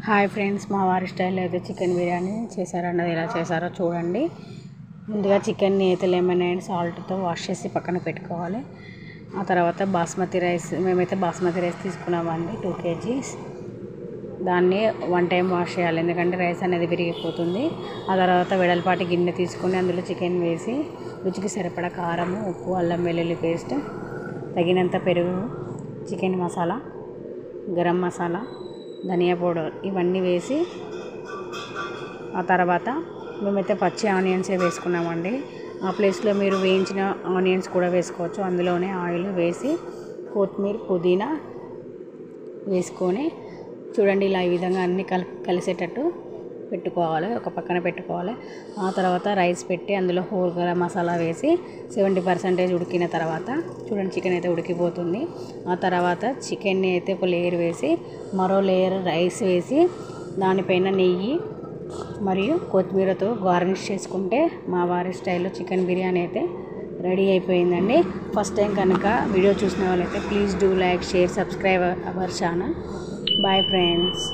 Hi friends, మా వారి స్టైల్లో అయితే చికెన్ బిర్యానీ చేశారన్నది ఎలా చేశారో చూడండి. ముందుగా చికెన్ని అయితే లెమన్ అండ్ సాల్ట్తో వాష్ చేసి పక్కన పెట్టుకోవాలి. ఆ తర్వాత బాస్మతి రైస్, మేమైతే బాస్మతి రైస్ తీసుకున్నామండి 2 kgs. దాన్ని 1 time వాష్ చేయాలి, ఎందుకంటే రైస్ అనేది విరిగిపోతుంది. ఆ తర్వాత వెడల్పాటి గిన్నె తీసుకొని అందులో చికెన్ వేసి రుచికి సరిపడా కారం, ఉప్పు, అల్లం వెల్లుల్లి పేస్ట్, తగినంత పెరుగు, చికెన్ మసాలా, గరం మసాలా, ధనియా పౌడర్ ఇవన్నీ వేసి ఆ తర్వాత మేమైతే పచ్చి ఆనియన్సే వేసుకున్నామండి. ఆ ప్లేస్లో మీరు వేయించిన ఆనియన్స్ కూడా వేసుకోవచ్చు. అందులోనే ఆయిల్ వేసి కొత్తిమీర, పుదీనా వేసుకొని చూడండి, ఇలా ఈ విధంగా అన్నీ కలిసేటట్టు పెట్టుకోవాలి, ఒక పక్కన పెట్టుకోవాలి. ఆ తర్వాత రైస్ పెట్టి అందులో హోల్ గరం మసాలా వేసి 70% ఉడికిన తర్వాత చూడండి, చికెన్ అయితే ఉడికిపోతుంది. ఆ తర్వాత చికెన్ని అయితే ఒక లేయర్ వేసి మరో లేయర్ రైస్ వేసి దానిపైన నెయ్యి మరియు కొత్తిమీరతో గార్నిష్ చేసుకుంటే మా వారి స్టైల్లో చికెన్ బిర్యానీ అయితే రెడీ అయిపోయిందండి. ఫస్ట్ టైం కనుక వీడియో చూసిన వాళ్ళైతే please do like, share, subscribe our channel. Bye friends.